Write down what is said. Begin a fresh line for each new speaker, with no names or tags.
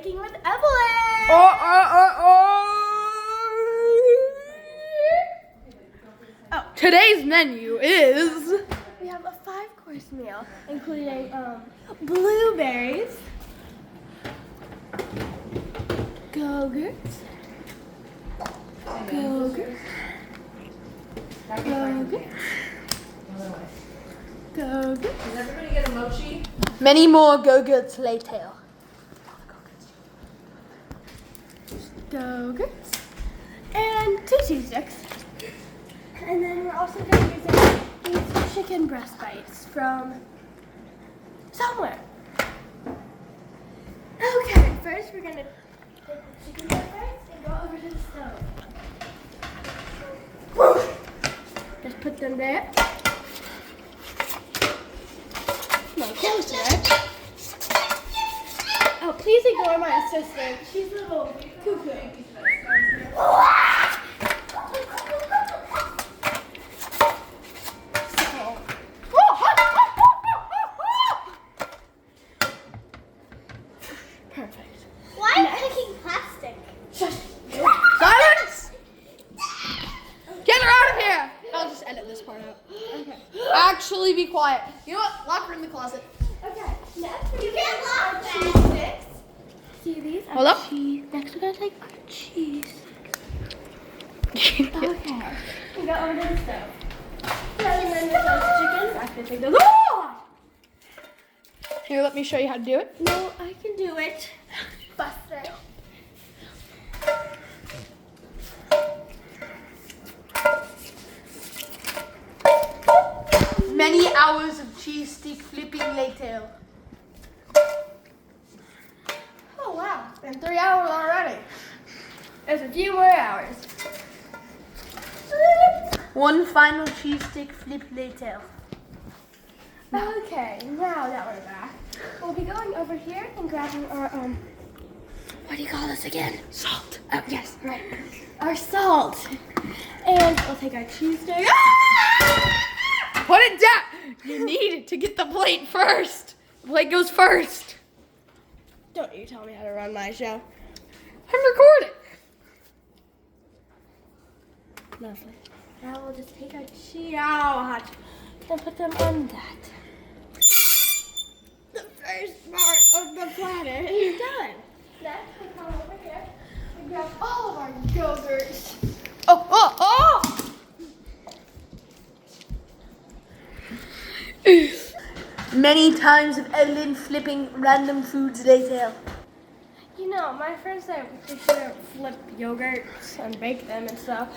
Baking with Evelyn.
Today's menu is
We have a 5-course meal, including blueberries, Go-Gurts, Go-Gurts, Go-Gurts, Go-Gurts.
Does everybody get a mochi?
many more Go-Gurts later.
Go-Gurts, and 2 cheese sticks. And then we're also going to be using these chicken breast bites from somewhere. Okay, first we're going to take the chicken breast bites and go over to the stove. Just put them there. No, closer. Oh, please ignore my assistant. She's a little cuckoo. Perfect.
Why are you picking plastic?
Silence! Get her out of here! I'll just edit this part out.
Okay.
Actually, be quiet. You know what? Lock her in the closet.
Okay. Next we're
You
gonna
can't
take
lock
our
that.
cheese sticks. See these? Our
Hold up.
cheese. Next we're gonna take our cheese. Okay. We go over to the stove. And then with those chickens, I can take those. Oh!
Here, let me show you how to do it.
No, I can do it. Buster.
Many hours of cheese stick flipping later.
Oh wow, it's been 3 hours already. There's a few more hours.
One final cheese stick flip later.
Okay, now that we're back, we'll be going over here and grabbing our what do you call this again?
Salt.
Oh yes, right. Our salt. And we'll take our cheese stick.
Put it down. You need to get the plate first. The plate goes first.
Don't you tell me how to run my show.
I'm recording.
Lovely. Now we'll just take our cheese out and put them on that. The first part of the platter is done. Next, we come over here and grab all of our Go-Gurts.
Oh. Many times of Evelyn flipping random foods later.
You know, my friends said we should flip yogurts and bake them and stuff.